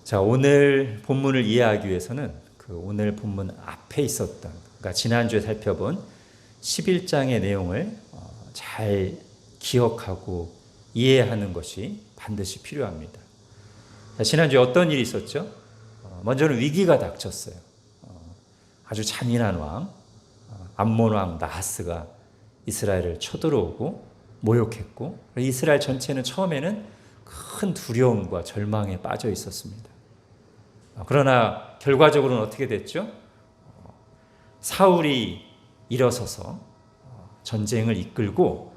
자, 오늘 본문을 이해하기 위해서는 그 오늘 본문 앞에 있었던, 그러니까 지난주에 살펴본 11장의 내용을 잘 기억하고 이해하는 것이 반드시 필요합니다. 자, 지난주에 어떤 일이 있었죠? 먼저는 위기가 닥쳤어요. 아주 잔인한 왕, 암몬 왕 나하스가 이스라엘을 쳐들어오고 모욕했고, 이스라엘 전체는 처음에는 큰 두려움과 절망에 빠져 있었습니다. 그러나 결과적으로는 어떻게 됐죠? 사울이 일어서서 전쟁을 이끌고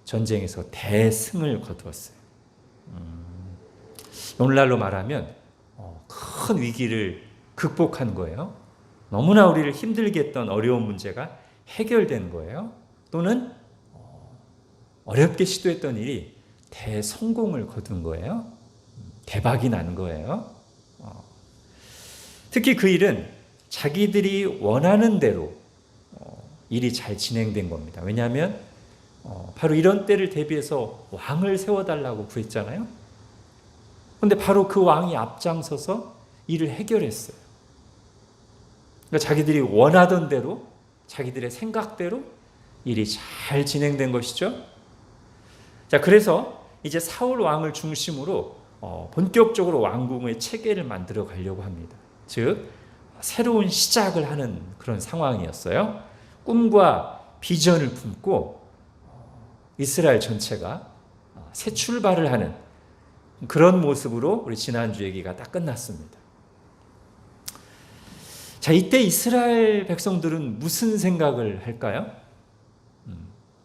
전쟁에서 대승을 거두었어요. 오늘날로 말하면 큰 위기를 극복한 거예요. 너무나 우리를 힘들게 했던 어려운 문제가 해결된 거예요. 또는 어렵게 시도했던 일이 대성공을 거둔 거예요. 대박이 난 거예요. 특히 그 일은 자기들이 원하는 대로 일이 잘 진행된 겁니다. 왜냐하면 바로 이런 때를 대비해서 왕을 세워달라고 구했잖아요. 그런데 바로 그 왕이 앞장서서 일을 해결했어요. 그러니까 자기들이 원하던 대로, 자기들의 생각대로 일이 잘 진행된 것이죠. 자, 그래서 이제 사울 왕을 중심으로 본격적으로 왕궁의 체계를 만들어 가려고 합니다. 즉, 새로운 시작을 하는 그런 상황이었어요. 꿈과 비전을 품고 이스라엘 전체가 새 출발을 하는 그런 모습으로 우리 지난주 얘기가 딱 끝났습니다. 자, 이때 이스라엘 백성들은 무슨 생각을 할까요?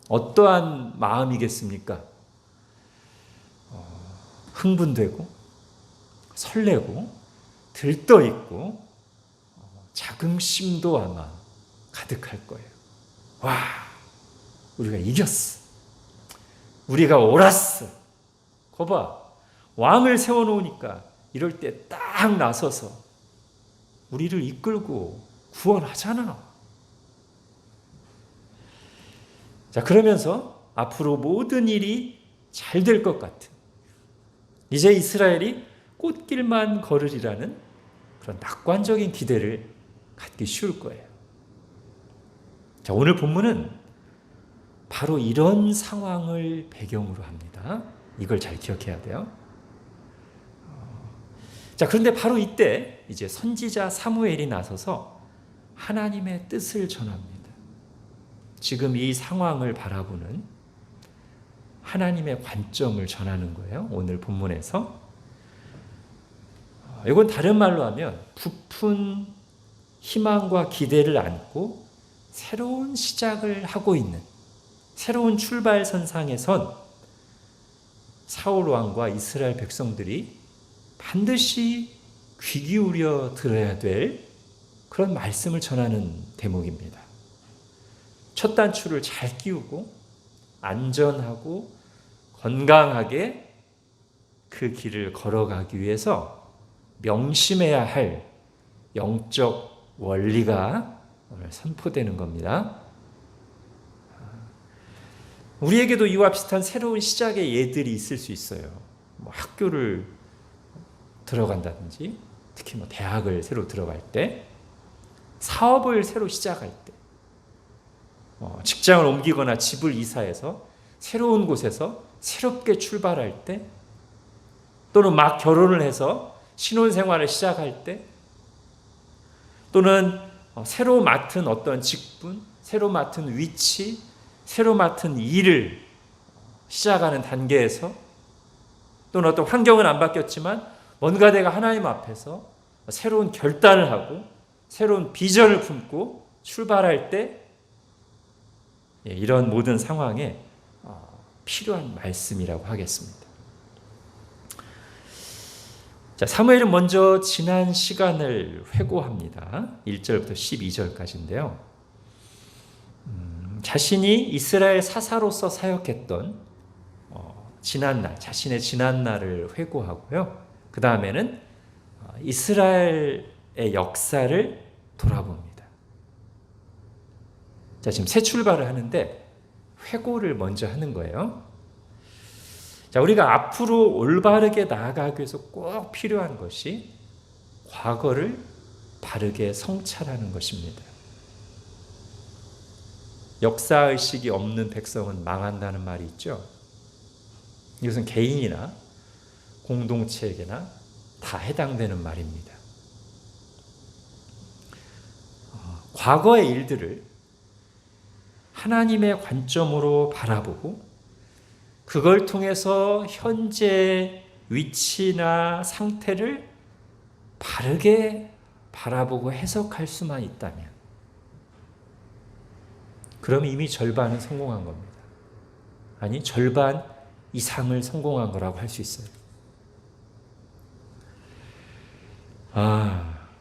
어떠한 마음이겠습니까? 흥분되고 설레고 들떠있고 자긍심도 아마 가득할 거예요. 와, 우리가 이겼어. 우리가 옳았어. 거봐, 왕을 세워놓으니까 이럴 때 딱 나서서 우리를 이끌고 구원하잖아. 자, 그러면서 앞으로 모든 일이 잘 될 것 같은, 이제 이스라엘이 꽃길만 걸으리라는 그런 낙관적인 기대를 갖기 쉬울 거예요. 자, 오늘 본문은 바로 이런 상황을 배경으로 합니다. 이걸 잘 기억해야 돼요. 자, 그런데 바로 이때 이제 선지자 사무엘이 나서서 하나님의 뜻을 전합니다. 지금 이 상황을 바라보는 하나님의 관점을 전하는 거예요. 오늘 본문에서. 이건 다른 말로 하면 부푼 희망과 기대를 안고 새로운 시작을 하고 있는, 새로운 출발선상에 선 사울 왕과 이스라엘 백성들이 반드시 귀 기울여 들어야 될 그런 말씀을 전하는 대목입니다. 첫 단추를 잘 끼우고 안전하고 건강하게 그 길을 걸어가기 위해서 명심해야 할 영적 원리가 오늘 선포되는 겁니다. 우리에게도 이와 비슷한 새로운 시작의 예들이 있을 수 있어요. 학교를 들어간다든지, 특히 대학을 새로 들어갈 때, 사업을 새로 시작할 때, 직장을 옮기거나 집을 이사해서 새로운 곳에서 새롭게 출발할 때, 또는 막 결혼을 해서 신혼생활을 시작할 때, 또는 새로 맡은 어떤 직분, 새로 맡은 위치, 새로 맡은 일을 시작하는 단계에서, 또는 어떤 환경은 안 바뀌었지만 뭔가 내가 하나님 앞에서 새로운 결단을 하고 새로운 비전을 품고 출발할 때, 이런 모든 상황에 필요한 말씀이라고 하겠습니다. 자, 사무엘은 먼저 지난 시간을 회고합니다. 1절부터 12절까지인데요. 자신이 이스라엘 사사로서 사역했던 지난날, 자신의 지난날을 회고하고요. 그 다음에는 이스라엘의 역사를 돌아봅니다. 자, 지금 새 출발을 하는데 회고를 먼저 하는 거예요. 자, 우리가 앞으로 올바르게 나아가기 위해서 꼭 필요한 것이 과거를 바르게 성찰하는 것입니다. 역사의식이 없는 백성은 망한다는 말이 있죠. 이것은 개인이나 공동체에게나 다 해당되는 말입니다. 과거의 일들을 하나님의 관점으로 바라보고 그걸 통해서 현재 위치나 상태를 바르게 바라보고 해석할 수만 있다면 그럼 이미 절반은 성공한 겁니다. 아니, 절반 이상을 성공한 거라고 할 수 있어요.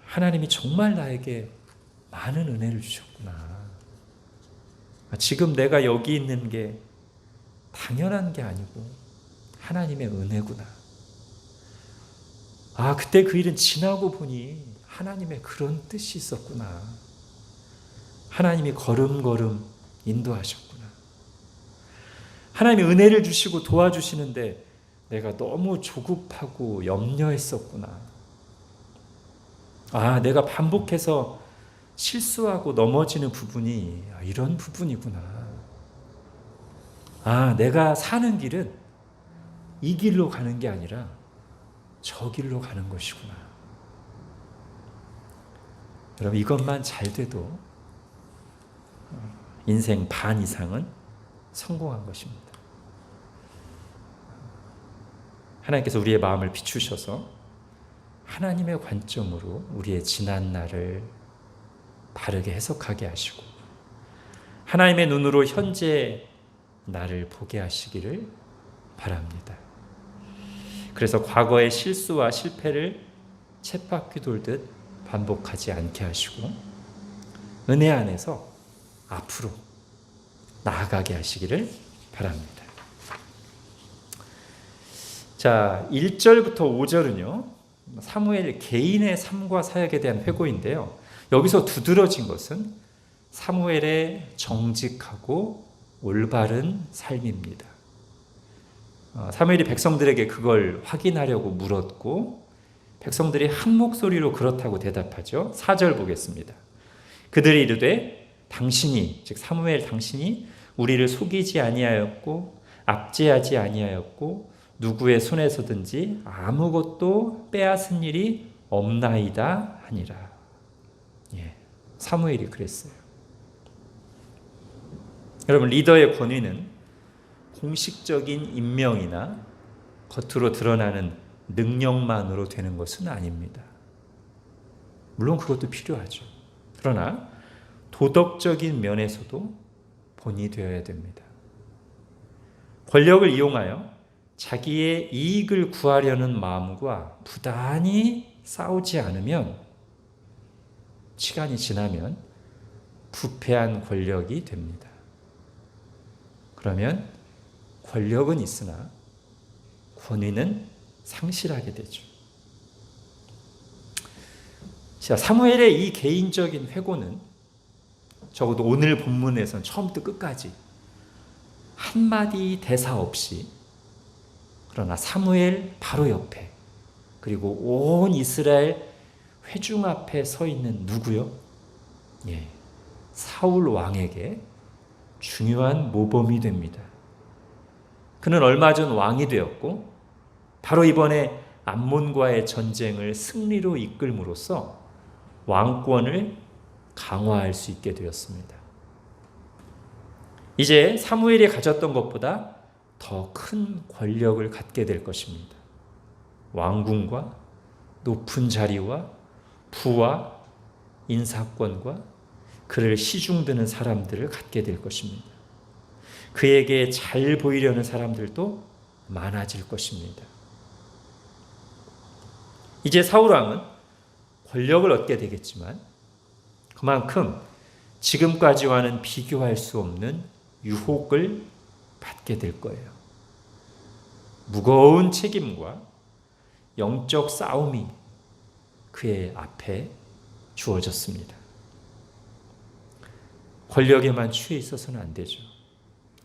하나님이 정말 나에게 많은 은혜를 주셨구나. 지금 내가 여기 있는 게 당연한 게 아니고 하나님의 은혜구나. 그때 그 일은 지나고 보니 하나님의 그런 뜻이 있었구나. 하나님이 걸음걸음 인도하셨구나. 하나님이 은혜를 주시고 도와주시는데 내가 너무 조급하고 염려했었구나. 내가 반복해서 실수하고 넘어지는 부분이 이런 부분이구나. 내가 사는 길은 이 길로 가는 게 아니라 저 길로 가는 것이구나. 여러분, 이것만 잘 돼도 인생 반 이상은 성공한 것입니다. 하나님께서 우리의 마음을 비추셔서 하나님의 관점으로 우리의 지난 날을 바르게 해석하게 하시고 하나님의 눈으로 현재 나를 보게 하시기를 바랍니다. 그래서 과거의 실수와 실패를 쳇바퀴 돌듯 반복하지 않게 하시고 은혜 안에서 앞으로 나아가게 하시기를 바랍니다. 자, 1절부터 5절은요. 사무엘 개인의 삶과 사역에 대한 회고인데요. 여기서 두드러진 것은 사무엘의 정직하고 올바른 삶입니다. 사무엘이 백성들에게 그걸 확인하려고 물었고 백성들이 한 목소리로 그렇다고 대답하죠. 4절 보겠습니다. 그들이 이르되 당신이, 즉 사무엘 당신이 우리를 속이지 아니하였고 압제하지 아니하였고 누구의 손에서든지 아무것도 빼앗은 일이 없나이다 하니라. 사무엘이 그랬어요. 여러분, 리더의 권위는 공식적인 임명이나 겉으로 드러나는 능력만으로 되는 것은 아닙니다. 물론 그것도 필요하죠. 그러나 도덕적인 면에서도 본이 되어야 됩니다. 권력을 이용하여 자기의 이익을 구하려는 마음과 부단히 싸우지 않으면 시간이 지나면 부패한 권력이 됩니다. 그러면 권력은 있으나 권위는 상실하게 되죠. 자, 사무엘의 이 개인적인 회고는 적어도 오늘 본문에서는 처음부터 끝까지 한마디 대사 없이, 그러나 사무엘 바로 옆에 그리고 온 이스라엘 회중 앞에 서 있는 누구요? 사울 왕에게 중요한 모범이 됩니다. 그는 얼마 전 왕이 되었고 바로 이번에 암몬과의 전쟁을 승리로 이끌므로써 왕권을 강화할 수 있게 되었습니다. 이제 사무엘이 가졌던 것보다 더 큰 권력을 갖게 될 것입니다. 왕궁과 높은 자리와 부와 인사권과 그를 시중드는 사람들을 갖게 될 것입니다. 그에게 잘 보이려는 사람들도 많아질 것입니다. 이제 사울왕은 권력을 얻게 되겠지만 그만큼 지금까지와는 비교할 수 없는 유혹을 받게 될 거예요. 무거운 책임과 영적 싸움이 그의 앞에 주어졌습니다. 권력에만 취해 있어서는 안 되죠.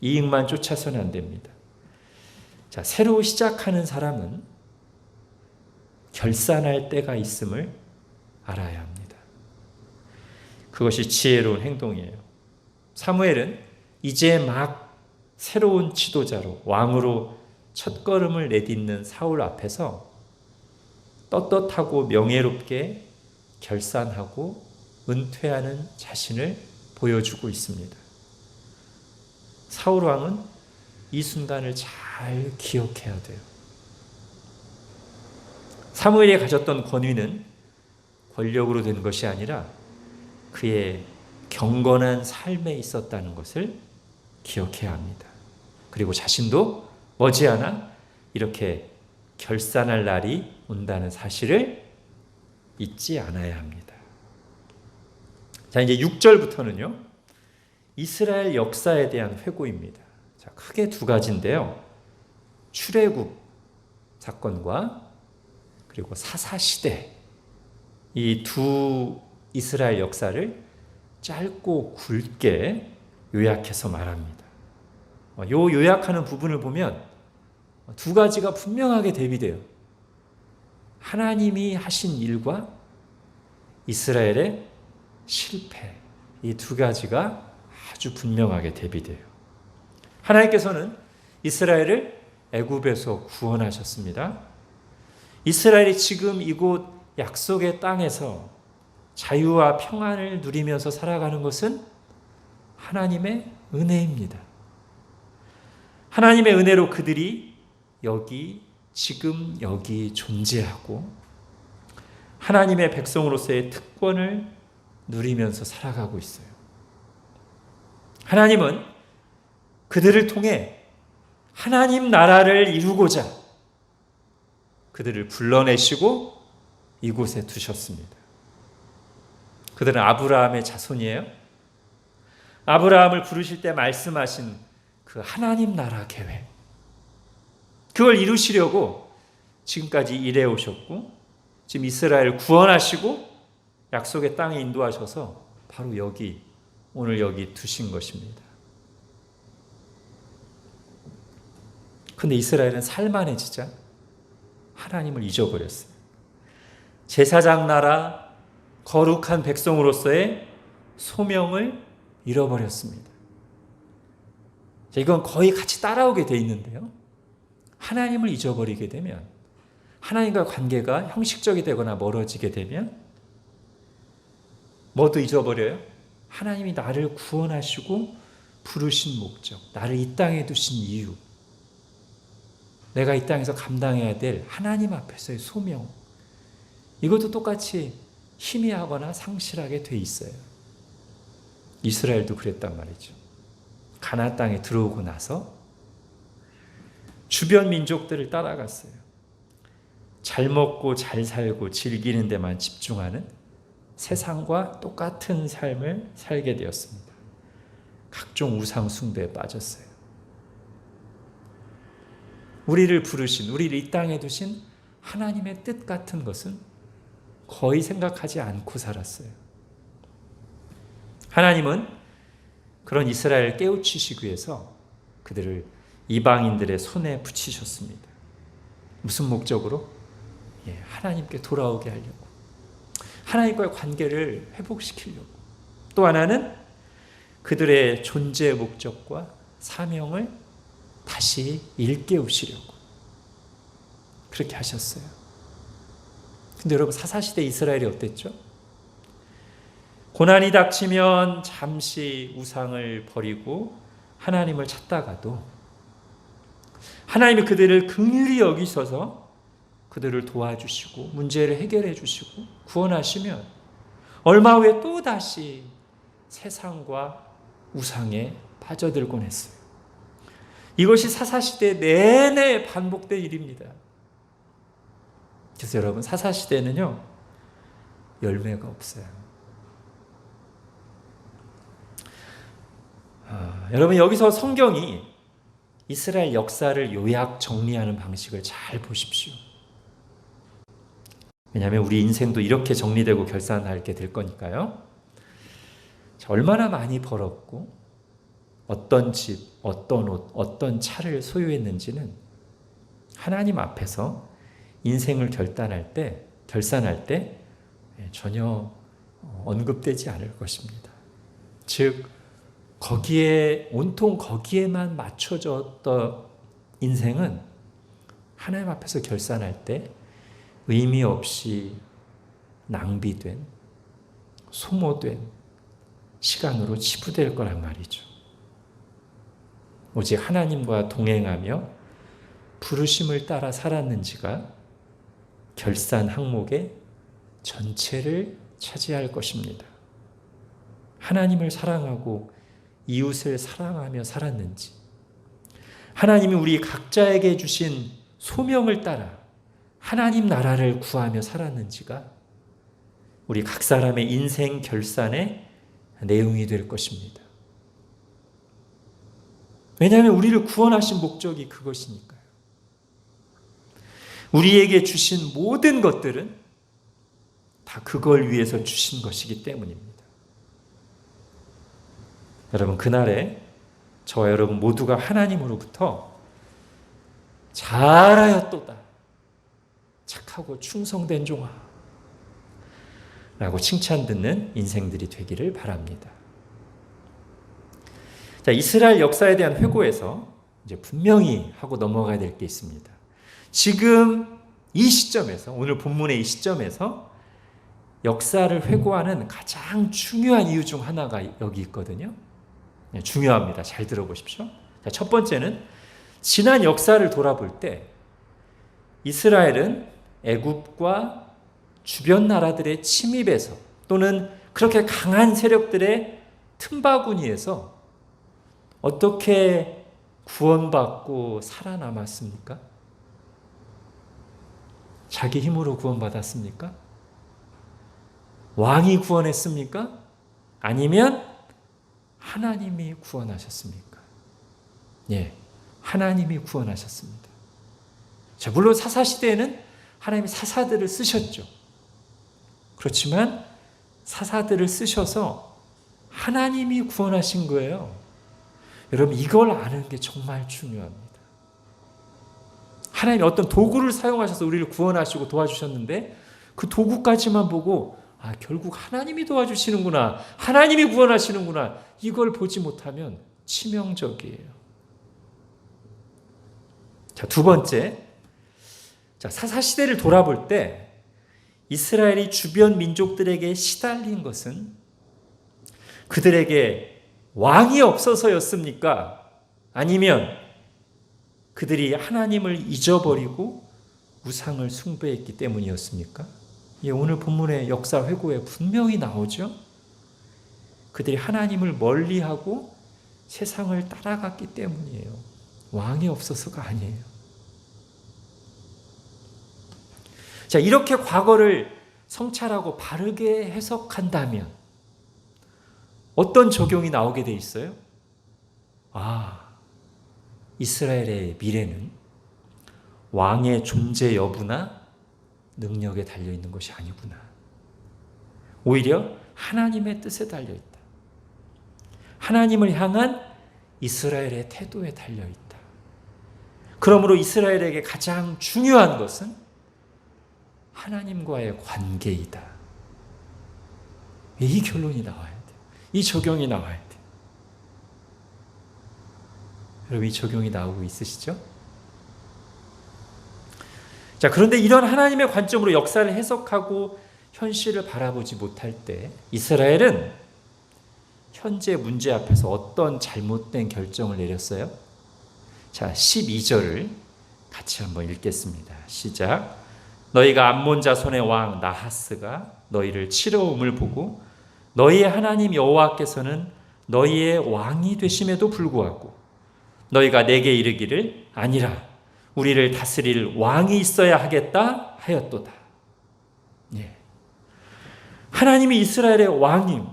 이익만 쫓아서는 안 됩니다. 새로 시작하는 사람은 결산할 때가 있음을 알아야 합니다. 그것이 지혜로운 행동이에요. 사무엘은 이제 막 새로운 지도자로 왕으로 첫걸음을 내딛는 사울 앞에서 떳떳하고 명예롭게 결산하고 은퇴하는 자신을 보여주고 있습니다. 사울 왕은 이 순간을 잘 기억해야 돼요. 사무엘이 가졌던 권위는 권력으로 된 것이 아니라 그의 경건한 삶에 있었다는 것을 기억해야 합니다. 그리고 자신도 머지않아 이렇게 결산할 날이 온다는 사실을 잊지 않아야 합니다. 자, 이제 6절부터는요. 이스라엘 역사에 대한 회고입니다. 자, 크게 두 가지인데요. 출애굽 사건과 그리고 사사시대, 이 두 이스라엘 역사를 짧고 굵게 요약해서 말합니다. 요 요약하는 부분을 보면 두 가지가 분명하게 대비돼요. 하나님이 하신 일과 이스라엘의 실패, 이 두 가지가 아주 분명하게 대비돼요. 하나님께서는 이스라엘을 애굽에서 구원하셨습니다. 이스라엘이 지금 이곳 약속의 땅에서 자유와 평안을 누리면서 살아가는 것은 하나님의 은혜입니다. 하나님의 은혜로 그들이 지금 여기 존재하고 하나님의 백성으로서의 특권을 누리면서 살아가고 있어요. 하나님은 그들을 통해 하나님 나라를 이루고자 그들을 불러내시고 이곳에 두셨습니다. 그들은 아브라함의 자손이에요. 아브라함을 부르실 때 말씀하신 그 하나님 나라 계획, 그걸 이루시려고 지금까지 일해 오셨고 지금 이스라엘을 구원하시고 약속의 땅에 인도하셔서 바로 오늘 여기 두신 것입니다. 그런데 이스라엘은 살만해지자 하나님을 잊어버렸어요. 제사장 나라, 거룩한 백성으로서의 소명을 잃어버렸습니다. 이건 거의 같이 따라오게 돼 있는데요. 하나님을 잊어버리게 되면, 하나님과 관계가 형식적이 되거나 멀어지게 되면 뭐도 잊어버려요? 하나님이 나를 구원하시고 부르신 목적, 나를 이 땅에 두신 이유, 내가 이 땅에서 감당해야 될 하나님 앞에서의 소명, 이것도 똑같이 희미하거나 상실하게 돼 있어요. 이스라엘도 그랬단 말이죠. 가나안 땅에 들어오고 나서 주변 민족들을 따라갔어요. 잘 먹고 잘 살고 즐기는 데만 집중하는 세상과 똑같은 삶을 살게 되었습니다. 각종 우상 숭배에 빠졌어요. 우리를 부르신, 우리를 이 땅에 두신 하나님의 뜻 같은 것은 거의 생각하지 않고 살았어요. 하나님은 그런 이스라엘을 깨우치시기 위해서 그들을 이방인들의 손에 붙이셨습니다. 무슨 목적으로? 하나님께 돌아오게 하려고, 하나님과의 관계를 회복시키려고, 또 하나는 그들의 존재의 목적과 사명을 다시 일깨우시려고 그렇게 하셨어요. 근데 여러분, 사사시대 이스라엘이 어땠죠? 고난이 닥치면 잠시 우상을 버리고 하나님을 찾다가도 하나님이 그들을 긍휼히 여기셔서 그들을 도와주시고 문제를 해결해 주시고 구원하시면 얼마 후에 또다시 세상과 우상에 빠져들곤 했어요. 이것이 사사시대 내내 반복된 일입니다. 그래서 여러분, 사사시대는요, 열매가 없어요. 여러분, 여기서 성경이 이스라엘 역사를 요약 정리하는 방식을 잘 보십시오. 왜냐하면 우리 인생도 이렇게 정리되고 결산하게 될 거니까요. 얼마나 많이 벌었고 어떤 집, 어떤 옷, 어떤 차를 소유했는지는 하나님 앞에서 인생을 결산할 때 전혀 언급되지 않을 것입니다. 즉 거기에 온통 거기에만 맞춰졌던 인생은 하나님 앞에서 결산할 때 의미 없이 낭비된, 소모된 시간으로 치부될 거란 말이죠. 오직 하나님과 동행하며 부르심을 따라 살았는지가 결산 항목의 전체를 차지할 것입니다. 하나님을 사랑하고 이웃을 사랑하며 살았는지, 하나님이 우리 각자에게 주신 소명을 따라 하나님 나라를 구하며 살았는지가 우리 각 사람의 인생 결산의 내용이 될 것입니다. 왜냐하면 우리를 구원하신 목적이 그것이니까요. 우리에게 주신 모든 것들은 다 그걸 위해서 주신 것이기 때문입니다. 여러분, 그날에 저와 여러분 모두가 하나님으로부터 잘하였도다, 착하고 충성된 종아 라고 칭찬 듣는 인생들이 되기를 바랍니다. 자, 이스라엘 역사에 대한 회고에서 이제 분명히 하고 넘어가야 될 게 있습니다. 지금 이 시점에서, 오늘 본문의 이 시점에서 역사를 회고하는 가장 중요한 이유 중 하나가 여기 있거든요. 중요합니다. 잘 들어보십시오. 자, 첫 번째는 지난 역사를 돌아볼 때 이스라엘은 애굽과 주변 나라들의 침입에서 또는 그렇게 강한 세력들의 틈바구니에서 어떻게 구원받고 살아남았습니까? 자기 힘으로 구원받았습니까? 왕이 구원했습니까? 아니면 하나님이 구원하셨습니까? 예, 하나님이 구원하셨습니다. 자, 물론 사사시대에는 하나님이 사사들을 쓰셨죠. 그렇지만 사사들을 쓰셔서 하나님이 구원하신 거예요. 여러분, 이걸 아는 게 정말 중요합니다. 하나님이 어떤 도구를 사용하셔서 우리를 구원하시고 도와주셨는데 그 도구까지만 보고 결국 하나님이 도와주시는구나, 하나님이 구원하시는구나, 이걸 보지 못하면 치명적이에요. 자, 두 번째, 자, 사사시대를 돌아볼 때 이스라엘이 주변 민족들에게 시달린 것은 그들에게 왕이 없어서였습니까? 아니면 그들이 하나님을 잊어버리고 우상을 숭배했기 때문이었습니까? 예, 오늘 본문의 역사 회고에 분명히 나오죠. 그들이 하나님을 멀리하고 세상을 따라갔기 때문이에요. 왕이 없어서가 아니에요. 자, 이렇게 과거를 성찰하고 바르게 해석한다면 어떤 적용이 나오게 돼 있어요? 이스라엘의 미래는 왕의 존재 여부나 능력에 달려있는 것이 아니구나. 오히려 하나님의 뜻에 달려있다. 하나님을 향한 이스라엘의 태도에 달려있다. 그러므로 이스라엘에게 가장 중요한 것은 하나님과의 관계이다. 이 결론이 나와야 돼요. 이 적용이 나와야 돼요. 여러분, 이 적용이 나오고 있으시죠? 자, 그런데 이런 하나님의 관점으로 역사를 해석하고 현실을 바라보지 못할 때 이스라엘은 현재 문제 앞에서 어떤 잘못된 결정을 내렸어요? 자, 12절을 같이 한번 읽겠습니다. 시작. 너희가 암몬 자손의 왕 나하스가 너희를 치러옴을 보고 너희의 하나님 여호와께서는 너희의 왕이 되심에도 불구하고 너희가 내게 이르기를 아니라 우리를 다스릴 왕이 있어야 하겠다 하였도다. 예. 하나님이 이스라엘의 왕님,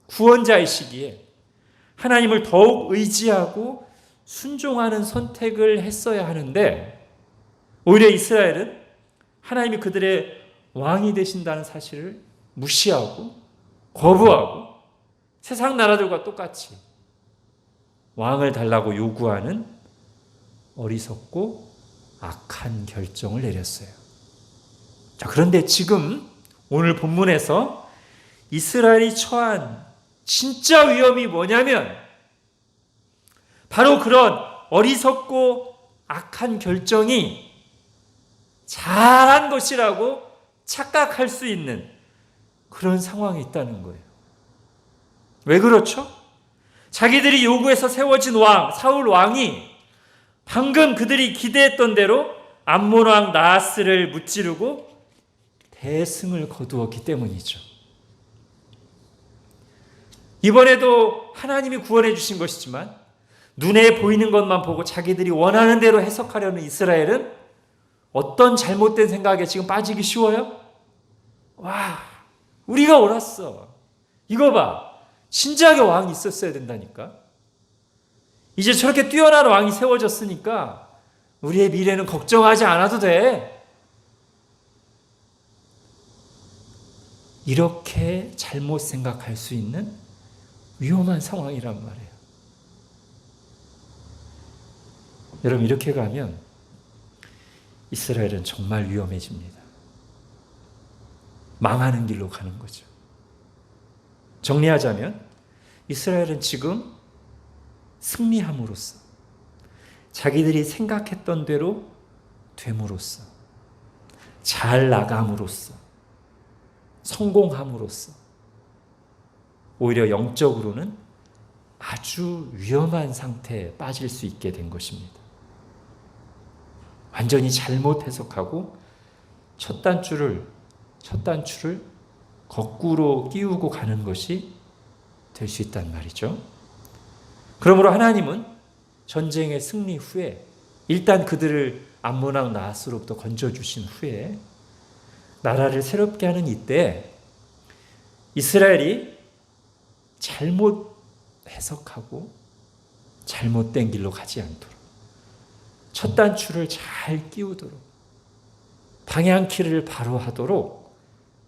구원자이시기에 하나님을 더욱 의지하고 순종하는 선택을 했어야 하는데 오히려 이스라엘은 하나님이 그들의 왕이 되신다는 사실을 무시하고 거부하고 세상 나라들과 똑같이 왕을 달라고 요구하는 어리석고 악한 결정을 내렸어요. 자, 그런데 지금 오늘 본문에서 이스라엘이 처한 진짜 위험이 뭐냐면 바로 그런 어리석고 악한 결정이 잘한 것이라고 착각할 수 있는 그런 상황이 있다는 거예요. 왜 그렇죠? 자기들이 요구해서 세워진 왕, 사울 왕이 방금 그들이 기대했던 대로 암몬 왕 나하스를 무찌르고 대승을 거두었기 때문이죠. 이번에도 하나님이 구원해 주신 것이지만 눈에 보이는 것만 보고 자기들이 원하는 대로 해석하려는 이스라엘은 어떤 잘못된 생각에 지금 빠지기 쉬워요? 와, 우리가 옳았어. 이거 봐. 진지하게 왕이 있었어야 된다니까. 이제 저렇게 뛰어난 왕이 세워졌으니까 우리의 미래는 걱정하지 않아도 돼. 이렇게 잘못 생각할 수 있는 위험한 상황이란 말이에요. 여러분, 이렇게 가면 이스라엘은 정말 위험해집니다. 망하는 길로 가는 거죠. 정리하자면 이스라엘은 지금 승리함으로써 자기들이 생각했던 대로 됨으로써 잘 나감으로써 성공함으로써 오히려 영적으로는 아주 위험한 상태에 빠질 수 있게 된 것입니다. 완전히 잘못 해석하고 첫 단추를 거꾸로 끼우고 가는 것이 될 수 있단 말이죠. 그러므로 하나님은 전쟁의 승리 후에 일단 그들을 암몬 왕 나하스로부터 건져주신 후에 나라를 새롭게 하는 이때 이스라엘이 잘못 해석하고 잘못된 길로 가지 않도록 첫 단추를 잘 끼우도록 방향키를 바로 하도록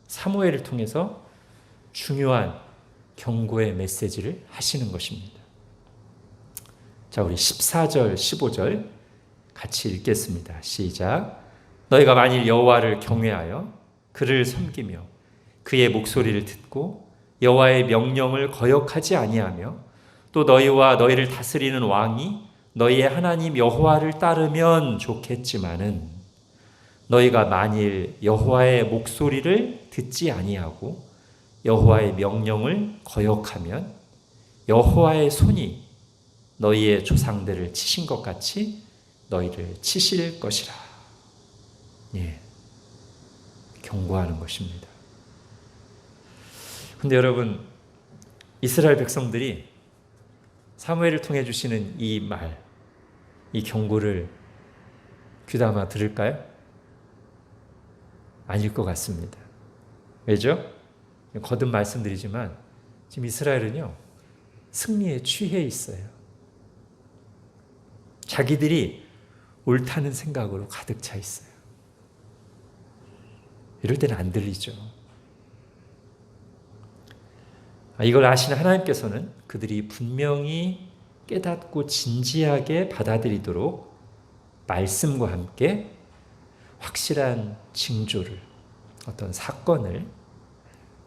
사무엘을 통해서 중요한 경고의 메시지를 하시는 것입니다. 자, 우리 14절, 15절 같이 읽겠습니다. 시작. 너희가 만일 여호와를 경외하여 그를 섬기며 그의 목소리를 듣고 여호와의 명령을 거역하지 아니하며 또 너희와 너희를 다스리는 왕이 너희의 하나님 여호와를 따르면 좋겠지만은 너희가 만일 여호와의 목소리를 듣지 아니하고 여호와의 명령을 거역하면 여호와의 손이 너희의 조상들을 치신 것 같이 너희를 치실 것이라. 예, 경고하는 것입니다. 근데 여러분, 이스라엘 백성들이 사무엘을 통해 주시는 이 말, 이 경고를 귀담아 들을까요? 아닐 것 같습니다. 왜죠? 거듭 말씀드리지만 지금 이스라엘은요, 승리에 취해 있어요. 자기들이 옳다는 생각으로 가득 차 있어요. 이럴 때는 안 들리죠. 이걸 아시는 하나님께서는 그들이 분명히 깨닫고 진지하게 받아들이도록 말씀과 함께 확실한 징조를, 어떤 사건을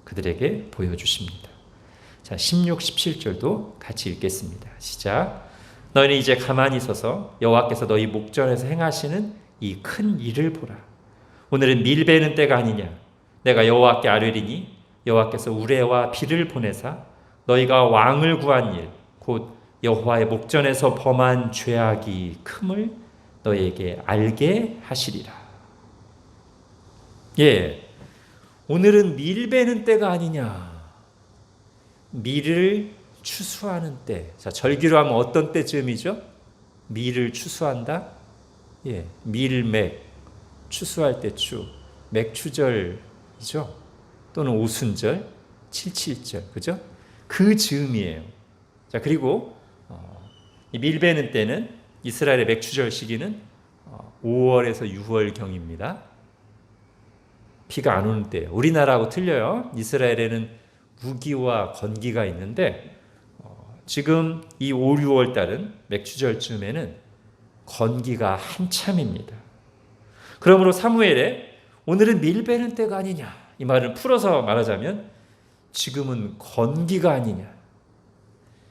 그들에게 보여주십니다. 자, 16, 17절도 같이 읽겠습니다. 시작. 너희는 이제 가만히 서서 여호와께서 너희 목전에서 행하시는 이 큰 일을 보라. 오늘은 밀 베는 때가 아니냐. 내가 여호와께 아뢰리니 여호와께서 우레와 비를 보내사 너희가 왕을 구한 일, 곧 여호와의 목전에서 범한 죄악이 큼을 너희에게 알게 하시리라. 예, 오늘은 밀 베는 때가 아니냐. 밀을 추수하는 때. 자, 절기로 하면 어떤 때쯤이죠? 밀을 추수한다? 예, 밀맥, 추수할 때 추, 맥추절이죠. 또는 오순절, 칠칠절, 그죠? 그 즈음이에요. 자, 그리고 이 밀 베는 때는 이스라엘의 맥추절 시기는 5월에서 6월경입니다. 비가 안 오는 때예요. 우리나라하고 틀려요. 이스라엘에는 우기와 건기가 있는데 지금 이 5, 6월 달은 맥추절쯤에는 건기가 한참입니다. 그러므로 사무엘에 오늘은 밀 베는 때가 아니냐, 이 말을 풀어서 말하자면 지금은 건기가 아니냐,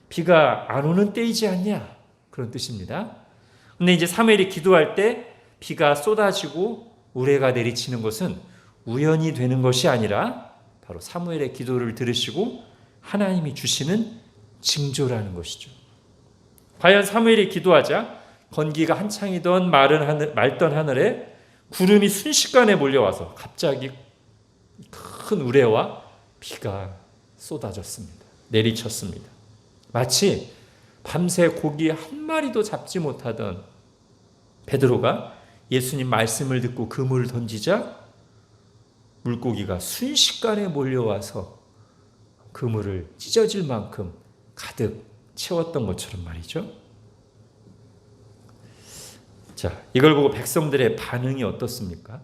비가 안 오는 때이지 않냐, 그런 뜻입니다. 근데 이제 사무엘이 기도할 때 비가 쏟아지고 우레가 내리치는 것은 우연히 되는 것이 아니라 바로 사무엘의 기도를 들으시고 하나님이 주시는 징조라는 것이죠. 과연 사무엘이 기도하자 건기가 한창이던 맑던 하늘에 구름이 순식간에 몰려와서 갑자기 큰 우레와 비가 쏟아졌습니다. 내리쳤습니다. 마치 밤새 고기 한 마리도 잡지 못하던 베드로가 예수님 말씀을 듣고 그물을 던지자 물고기가 순식간에 몰려와서 그물을 찢어질 만큼 가득 채웠던 것처럼 말이죠. 자, 이걸 보고 백성들의 반응이 어떻습니까?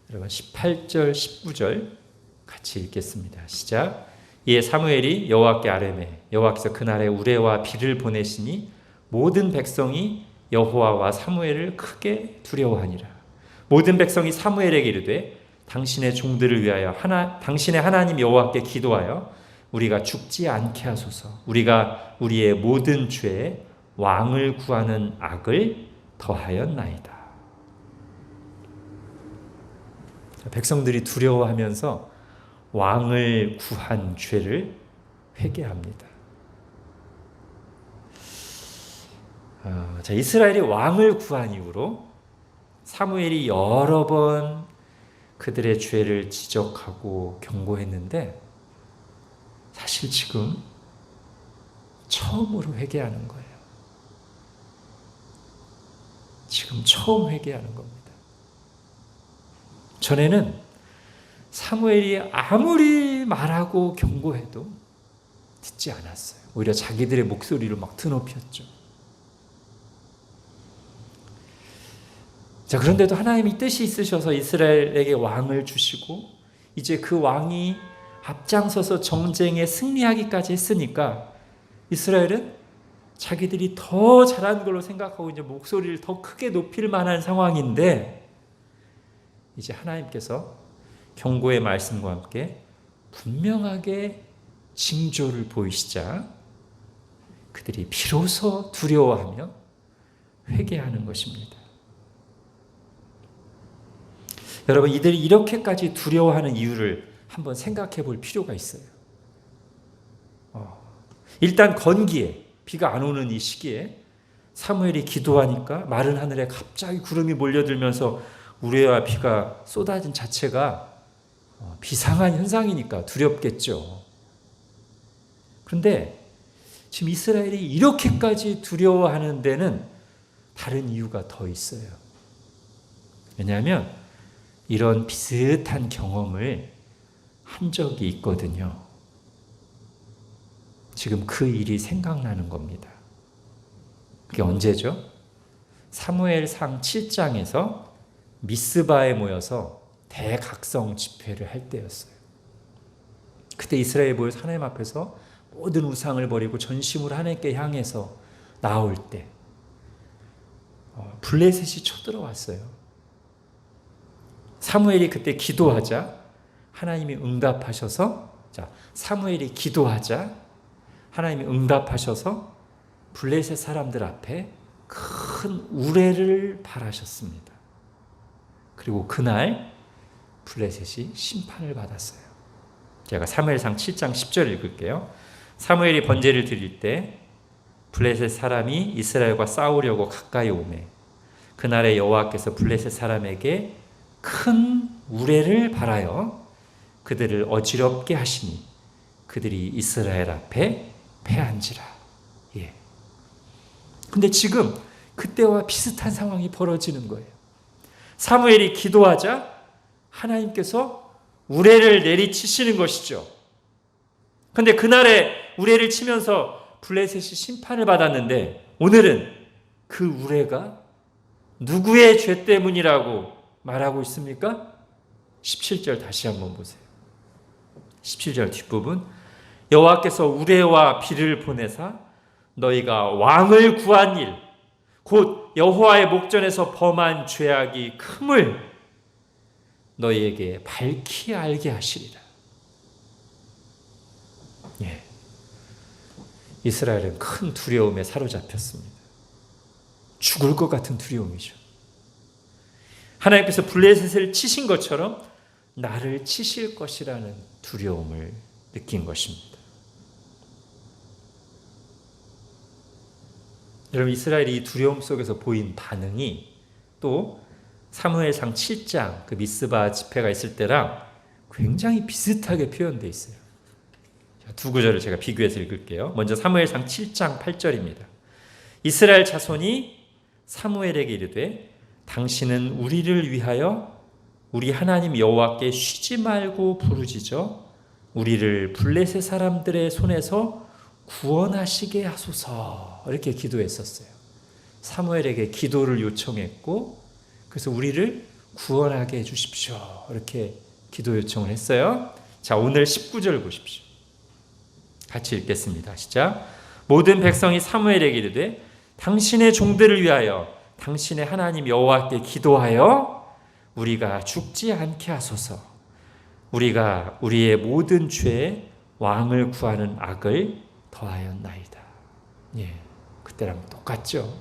여러분 18절 19절 같이 읽겠습니다. 시작. 이에 사무엘이 여호와께 아뢰매 여호와께서 그날에 우레와 비를 보내시니 모든 백성이 여호와와 사무엘을 크게 두려워하니라. 모든 백성이 사무엘에게 이르되 당신의 종들을 위하여 당신의 하나님 여호와께 기도하여 우리가 죽지 않게 하소서. 우리가 우리의 모든 죄에 왕을 구하는 악을 더하였나이다. 백성들이 두려워하면서 왕을 구한 죄를 회개합니다. 자, 이스라엘이 왕을 구한 이후로 사무엘이 여러 번 그들의 죄를 지적하고 경고했는데 사실 지금 처음으로 회개하는 거예요. 지금 처음 회개하는 겁니다. 전에는 사무엘이 아무리 말하고 경고해도 듣지 않았어요. 오히려 자기들의 목소리를 막 드높였죠. 자, 그런데도 하나님이 뜻이 있으셔서 이스라엘에게 왕을 주시고 이제 그 왕이 앞장서서 정쟁에 승리하기까지 했으니까 이스라엘은 자기들이 더 잘한 걸로 생각하고 이제 목소리를 더 크게 높일 만한 상황인데 이제 하나님께서 경고의 말씀과 함께 분명하게 징조를 보이시자 그들이 비로소 두려워하며 회개하는 것입니다. 여러분, 이들이 이렇게까지 두려워하는 이유를 한번 생각해 볼 필요가 있어요. 일단 건기에 비가 안 오는 이 시기에 사무엘이 기도하니까 마른 하늘에 갑자기 구름이 몰려들면서 우레와 비가 쏟아진 자체가 비상한 현상이니까 두렵겠죠. 그런데 지금 이스라엘이 이렇게까지 두려워하는 데는 다른 이유가 더 있어요. 왜냐하면 이런 비슷한 경험을 한 적이 있거든요. 지금 그 일이 생각나는 겁니다. 그게 언제죠? 사무엘상 7장에서 미스바에 모여서 대각성 집회를 할 때였어요. 그때 이스라엘 모여서 하나님 앞에서 모든 우상을 버리고 전심으로 하나님께 향해서 나올 때 블레셋이 쳐들어왔어요. 사무엘이 그때 기도하자 하나님이 응답하셔서 사무엘이 기도하자 하나님이 응답하셔서 블레셋 사람들 앞에 큰 우레를 발하셨습니다. 그리고 그날 블레셋이 심판을 받았어요. 제가 사무엘상 7장 10절 읽을게요. 사무엘이 번제를 드릴 때 블레셋 사람이 이스라엘과 싸우려고 가까이 오매 그날에 여호와께서 블레셋 사람에게 큰 우레를 발하여 그들을 어지럽게 하시니 그들이 이스라엘 앞에 패한지라. 예. 근데 지금 그때와 비슷한 상황이 벌어지는 거예요. 사무엘이 기도하자 하나님께서 우레를 내리치시는 것이죠. 그런데 그날에 우레를 치면서 블레셋이 심판을 받았는데 오늘은 그 우레가 누구의 죄 때문이라고 말하고 있습니까? 17절 다시 한번 보세요. 17절 뒷부분 여호와께서 우레와 비를 보내사 너희가 왕을 구한 일 곧 여호와의 목전에서 범한 죄악이 큼을 너희에게 밝히 알게 하시리라. 예. 이스라엘은 큰 두려움에 사로잡혔습니다. 죽을 것 같은 두려움이죠. 하나님께서 블레셋을 치신 것처럼 나를 치실 것이라는 두려움을 느낀 것입니다. 여러분, 이스라엘이 이 두려움 속에서 보인 반응이 또 사무엘상 7장 그 미스바 집회가 있을 때랑 굉장히 비슷하게 표현되어 있어요. 두 구절을 제가 비교해서 읽을게요. 먼저 사무엘상 7장 8절입니다. 이스라엘 자손이 사무엘에게 이르되 당신은 우리를 위하여 우리 하나님 여호와께 쉬지 말고 부르짖어 우리를 블레셋 사람들의 손에서 구원하시게 하소서, 이렇게 기도했었어요. 사무엘에게 기도를 요청했고, 그래서 우리를 구원하게 해주십시오, 이렇게 기도 요청을 했어요. 자, 오늘 19절 보십시오. 같이 읽겠습니다. 시작. 모든 백성이 사무엘에게 이르되 당신의 종들을 위하여 당신의 하나님 여호와께 기도하여 우리가 죽지 않게 하소서. 우리가 우리의 모든 죄에 왕을 구하는 악을 더하였나이다. 예, 그때랑 똑같죠.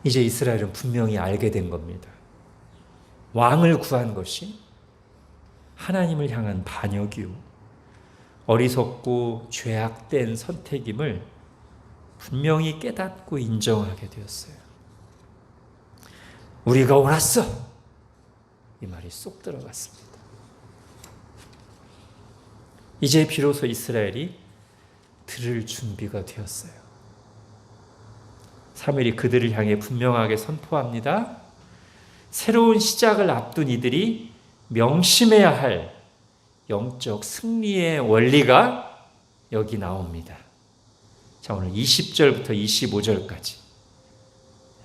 이제 이스라엘은 분명히 알게 된 겁니다. 왕을 구한 것이 하나님을 향한 반역이요, 어리석고 죄악된 선택임을 분명히 깨닫고 인정하게 되었어요. 우리가 옳았어, 이 말이 쏙 들어갔습니다. 이제 비로소 이스라엘이 들을 준비가 되었어요. 사무엘이 그들을 향해 분명하게 선포합니다. 새로운 시작을 앞둔 이들이 명심해야 할 영적 승리의 원리가 여기 나옵니다. 자, 오늘 20절부터 25절까지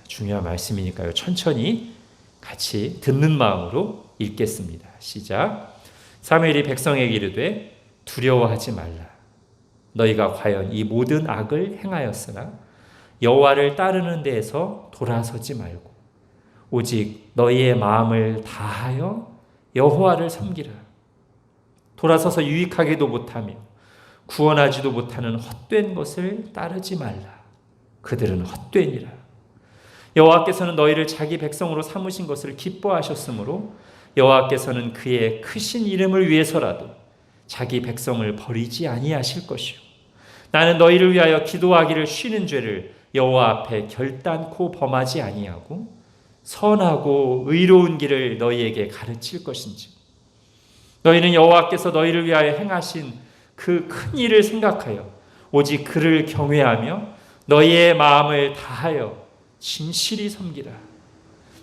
중요한 말씀이니까요. 천천히 같이 듣는 마음으로 읽겠습니다. 시작. 사무엘이 백성에게 이르되 두려워하지 말라. 너희가 과연 이 모든 악을 행하였으나 여호와를 따르는 데에서 돌아서지 말고 오직 너희의 마음을 다하여 여호와를 섬기라. 돌아서서 유익하게도 못하며 구원하지도 못하는 헛된 것을 따르지 말라. 그들은 헛되니라. 여호와께서는 너희를 자기 백성으로 삼으신 것을 기뻐하셨으므로 여호와께서는 그의 크신 이름을 위해서라도 자기 백성을 버리지 아니하실 것이요, 나는 너희를 위하여 기도하기를 쉬는 죄를 여호와 앞에 결단코 범하지 아니하고 선하고 의로운 길을 너희에게 가르칠 것인지, 너희는 여호와께서 너희를 위하여 행하신 그 큰 일을 생각하여 오직 그를 경외하며 너희의 마음을 다하여 진실이 섬기라.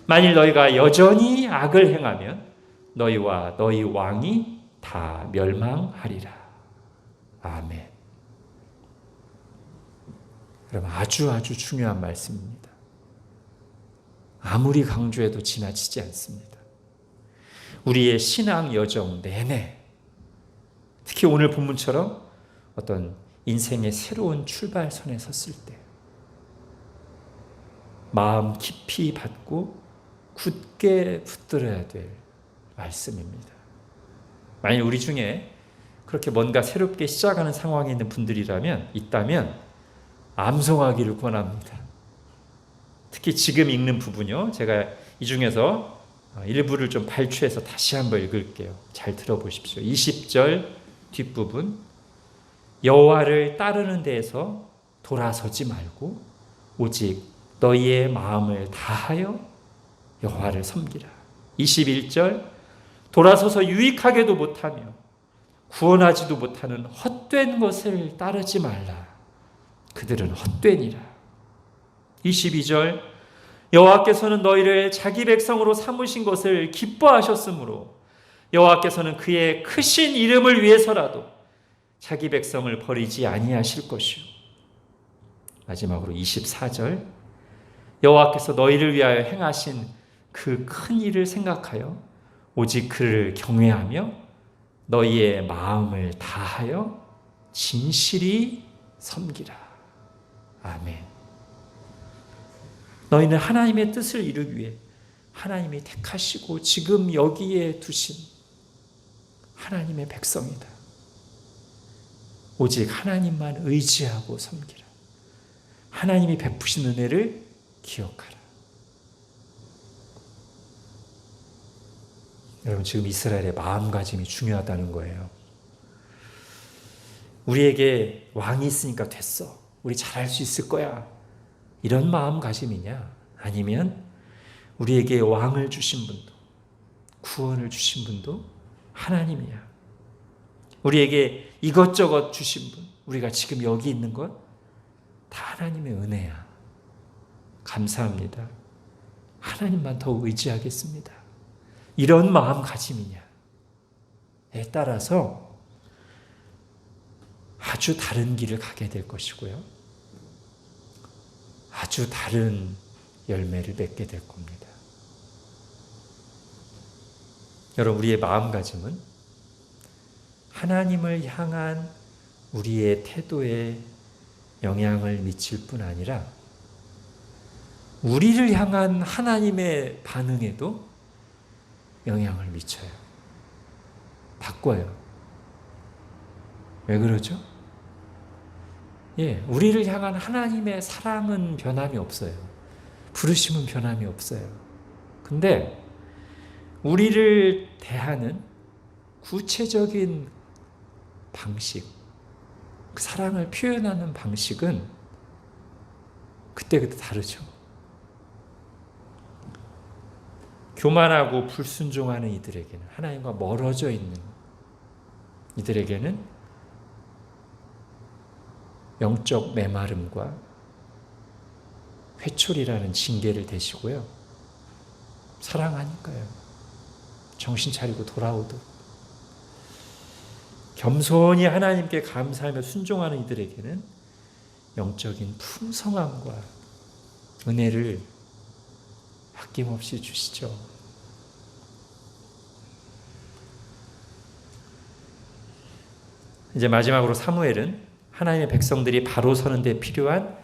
만일 너희가 여전히 악을 행하면 너희와 너희 왕이 다 멸망하리라. 아멘. 여러분, 아주 중요한 말씀입니다. 아무리 강조해도 지나치지 않습니다. 우리의 신앙 여정 내내, 특히 오늘 본문처럼 어떤 인생의 새로운 출발선에 섰을 때 마음 깊이 받고 굳게 붙들어야 될 말씀입니다. 만일 우리 중에 그렇게 뭔가 새롭게 시작하는 상황에 있는 분들이라면 있다면 암송하기를 권합니다. 특히 지금 읽는 부분요, 제가 이 중에서 일부를 좀 발췌해서 다시 한번 읽을게요. 잘 들어보십시오. 20절 뒷부분, 여호와를 따르는 데에서 돌아서지 말고 오직 너희의 마음을 다하여 여호와를 섬기라. 21절, 돌아서서 유익하게도 못하며 구원하지도 못하는 헛된 것을 따르지 말라. 그들은 헛되니라. 22절, 여호와께서는 너희를 자기 백성으로 삼으신 것을 기뻐하셨으므로 여호와께서는 그의 크신 이름을 위해서라도 자기 백성을 버리지 아니하실 것이요. 마지막으로 24절, 여호와께서 너희를 위하여 행하신 그 큰 일을 생각하여 오직 그를 경외하며 너희의 마음을 다하여 진실이 섬기라. 아멘. 너희는 하나님의 뜻을 이루기 위해 하나님이 택하시고 지금 여기에 두신 하나님의 백성이다. 오직 하나님만 의지하고 섬기라. 하나님이 베푸신 은혜를 기억하라. 여러분, 지금 이스라엘의 마음가짐이 중요하다는 거예요. 우리에게 왕이 있으니까 됐어. 우리 잘할 수 있을 거야. 이런 마음가짐이냐? 아니면 우리에게 왕을 주신 분도, 구원을 주신 분도 하나님이야. 우리에게 이것저것 주신 분, 우리가 지금 여기 있는 것 다 하나님의 은혜야. 감사합니다. 하나님만 더 의지하겠습니다. 이런 마음가짐이냐에 따라서 아주 다른 길을 가게 될 것이고요. 아주 다른 열매를 맺게 될 겁니다. 여러분, 우리의 마음가짐은 하나님을 향한 우리의 태도에 영향을 미칠 뿐 아니라 우리를 향한 하나님의 반응에도 영향을 미쳐요. 바꿔요. 왜 그러죠? 우리를 향한 하나님의 사랑은 변함이 없어요. 부르심은 변함이 없어요. 근데 우리를 대하는 구체적인 방식, 그 사랑을 표현하는 방식은 그때그때 다르죠. 교만하고 불순종하는 이들에게는, 하나님과 멀어져 있는 이들에게는 영적 메마름과 회초리라는 징계를 대시고요. 사랑하니까요. 정신 차리고 돌아오도록. 겸손히 하나님께 감사하며 순종하는 이들에게는 영적인 풍성함과 은혜를 아낌없이 주시죠. 이제 마지막으로 사무엘은 하나님의 백성들이 바로 서는 데 필요한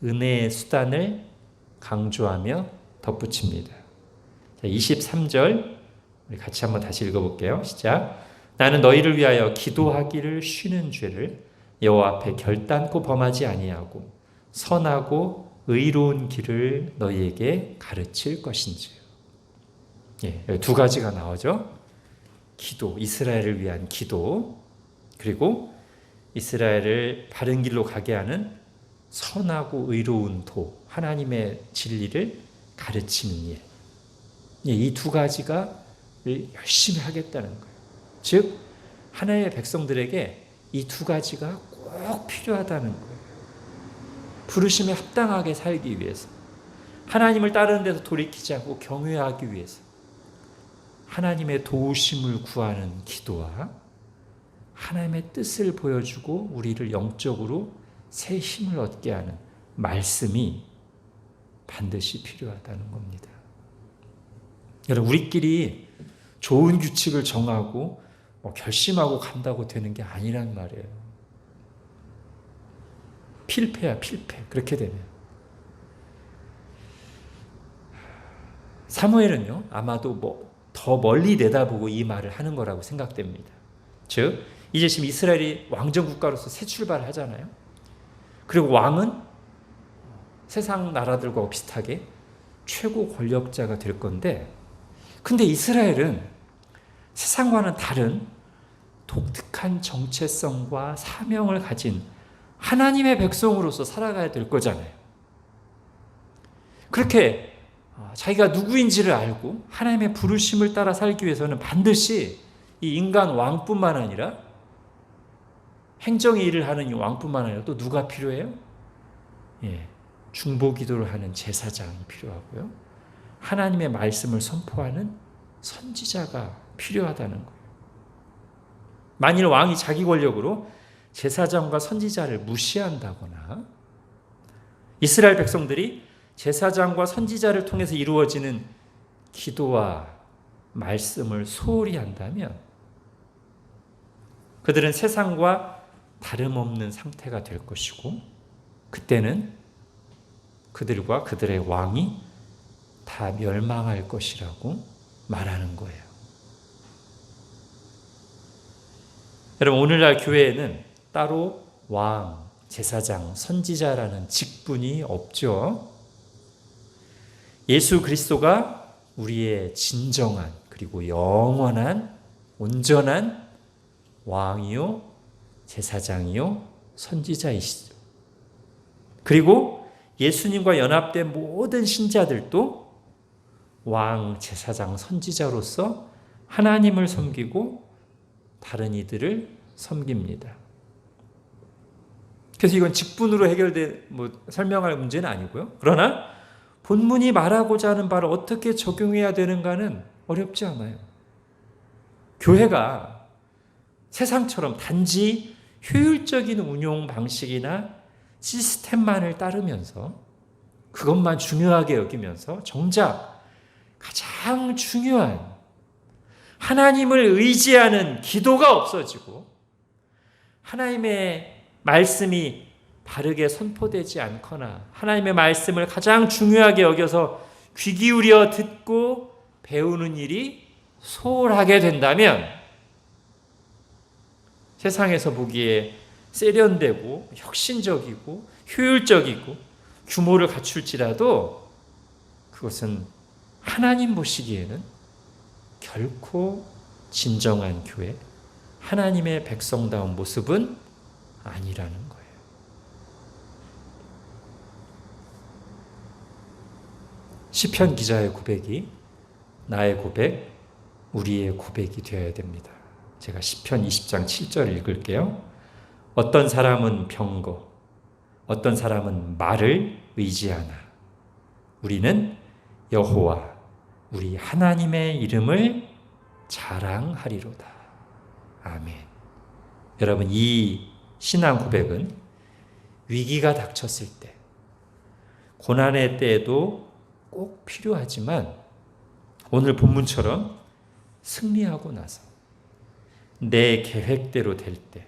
은혜의 수단을 강조하며 덧붙입니다. 23절 우리 같이 한번 다시 읽어볼게요. 시작. 나는 너희를 위하여 기도하기를 쉬는 죄를 여호와 앞에 결단코 범하지 아니하고 선하고 의로운 길을 너희에게 가르칠 것인지요. 여기 두 가지가 나오죠. 기도, 이스라엘을 위한 기도, 그리고 이스라엘을 바른 길로 가게 하는 선하고 의로운 도, 하나님의 진리를 가르치는 일. 이 두 가지가 열심히 하겠다는 거예요. 즉 하나님의 백성들에게 이 두 가지가 꼭 필요하다는 거예요. 부르심에 합당하게 살기 위해서, 하나님을 따르는 데서 돌이키지 않고 경외하기 위해서, 하나님의 도우심을 구하는 기도와 하나님의 뜻을 보여주고 우리를 영적으로 새 힘을 얻게 하는 말씀이 반드시 필요하다는 겁니다. 여러분, 우리끼리 좋은 규칙을 정하고 결심하고 간다고 되는 게 아니란 말이에요. 필패야, 필패. 그렇게 되면. 사무엘은요, 아마도 더 멀리 내다보고 이 말을 하는 거라고 생각됩니다. 즉, 이제 지금 이스라엘이 왕정 국가로서 새 출발을 하잖아요. 그리고 왕은 세상 나라들과 비슷하게 최고 권력자가 될 건데, 근데 이스라엘은 세상과는 다른 독특한 정체성과 사명을 가진 하나님의 백성으로서 살아가야 될 거잖아요. 그렇게 자기가 누구인지를 알고 하나님의 부르심을 따라 살기 위해서는 반드시 이 인간 왕뿐만 아니라 행정의 일을 하는 이 왕뿐만 아니라 또 누가 필요해요? 중보기도를 하는 제사장이 필요하고요. 하나님의 말씀을 선포하는 선지자가 필요하다는 거예요. 만일 왕이 자기 권력으로 제사장과 선지자를 무시한다거나 이스라엘 백성들이 제사장과 선지자를 통해서 이루어지는 기도와 말씀을 소홀히 한다면 그들은 세상과 다름없는 상태가 될 것이고, 그때는 그들과 그들의 왕이 다 멸망할 것이라고 말하는 거예요. 여러분, 오늘날 교회에는 따로 왕, 제사장, 선지자라는 직분이 없죠. 예수 그리스도가 우리의 진정한 그리고 영원한 온전한 왕이요, 제사장이요, 선지자이시죠. 그리고 예수님과 연합된 모든 신자들도 왕, 제사장, 선지자로서 하나님을 섬기고 다른 이들을 섬깁니다. 그래서 이건 직분으로 설명할 문제는 아니고요. 그러나 본문이 말하고자 하는 바를 어떻게 적용해야 되는가는 어렵지 않아요. 교회가 세상처럼 단지 효율적인 운용 방식이나 시스템만을 따르면서 그것만 중요하게 여기면서 정작 가장 중요한 하나님을 의지하는 기도가 없어지고 하나님의 말씀이 바르게 선포되지 않거나 하나님의 말씀을 가장 중요하게 여겨서 귀 기울여 듣고 배우는 일이 소홀하게 된다면 세상에서 보기에 세련되고 혁신적이고 효율적이고 규모를 갖출지라도 그것은 하나님 보시기에는 결코 진정한 교회, 하나님의 백성다운 모습은 아니라는 거예요. 시편 기자의 고백이 나의 고백, 우리의 고백이 되어야 됩니다. 제가 시편 20장 7절 읽을게요. 어떤 사람은 병거, 어떤 사람은 말을 의지하나 우리는 여호와 우리 하나님의 이름을 자랑하리로다. 아멘. 여러분, 이 신앙 고백은 위기가 닥쳤을 때, 고난의 때에도 꼭 필요하지만 오늘 본문처럼 승리하고 나서 내 계획대로 될 때,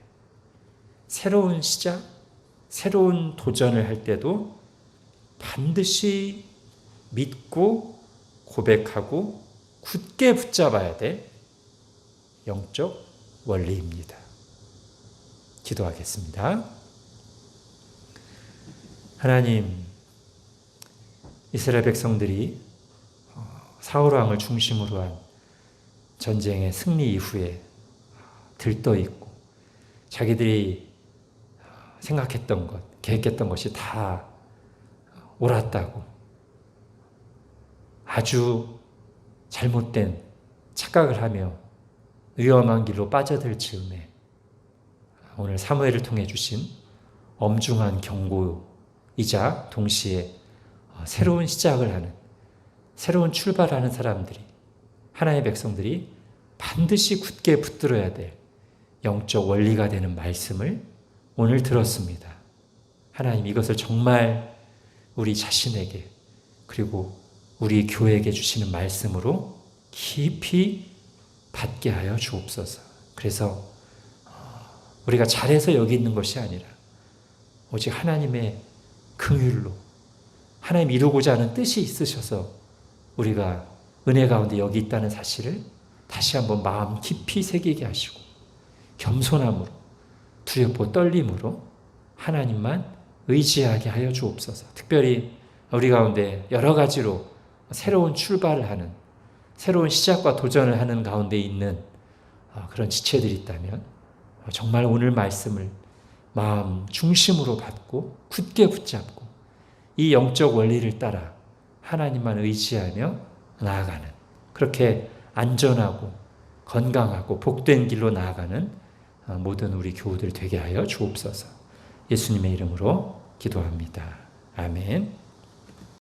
새로운 시작, 새로운 도전을 할 때도 반드시 믿고 고백하고 굳게 붙잡아야 될 영적 원리입니다. 기도하겠습니다. 하나님, 이스라엘 백성들이 사울 왕을 중심으로 한 전쟁의 승리 이후에 들떠있고 자기들이 생각했던 것, 계획했던 것이 다 옳았다고 아주 잘못된 착각을 하며 위험한 길로 빠져들 즈음에 오늘 사무엘을 통해 주신 엄중한 경고이자 동시에 새로운 시작을 하는, 새로운 출발하는 사람들이, 하나님의 백성들이 반드시 굳게 붙들어야 될 영적 원리가 되는 말씀을 오늘 들었습니다. 하나님, 이것을 정말 우리 자신에게 그리고 우리 교회에게 주시는 말씀으로 깊이 받게 하여 주옵소서. 그래서 우리가 잘해서 여기 있는 것이 아니라 오직 하나님의 긍휼로 하나님 이루고자 하는 뜻이 있으셔서 우리가 은혜 가운데 여기 있다는 사실을 다시 한번 마음 깊이 새기게 하시고 겸손함으로 두렵고 떨림으로 하나님만 의지하게 하여 주옵소서. 특별히 우리 가운데 여러 가지로 새로운 출발을 하는, 새로운 시작과 도전을 하는 가운데 있는 그런 지체들이 있다면 정말 오늘 말씀을 마음 중심으로 받고 굳게 붙잡고 이 영적 원리를 따라 하나님만 의지하며 나아가는, 그렇게 안전하고 건강하고 복된 길로 나아가는 모든 우리 교우들 되게 하여 주옵소서. 예수님의 이름으로 기도합니다. 아멘.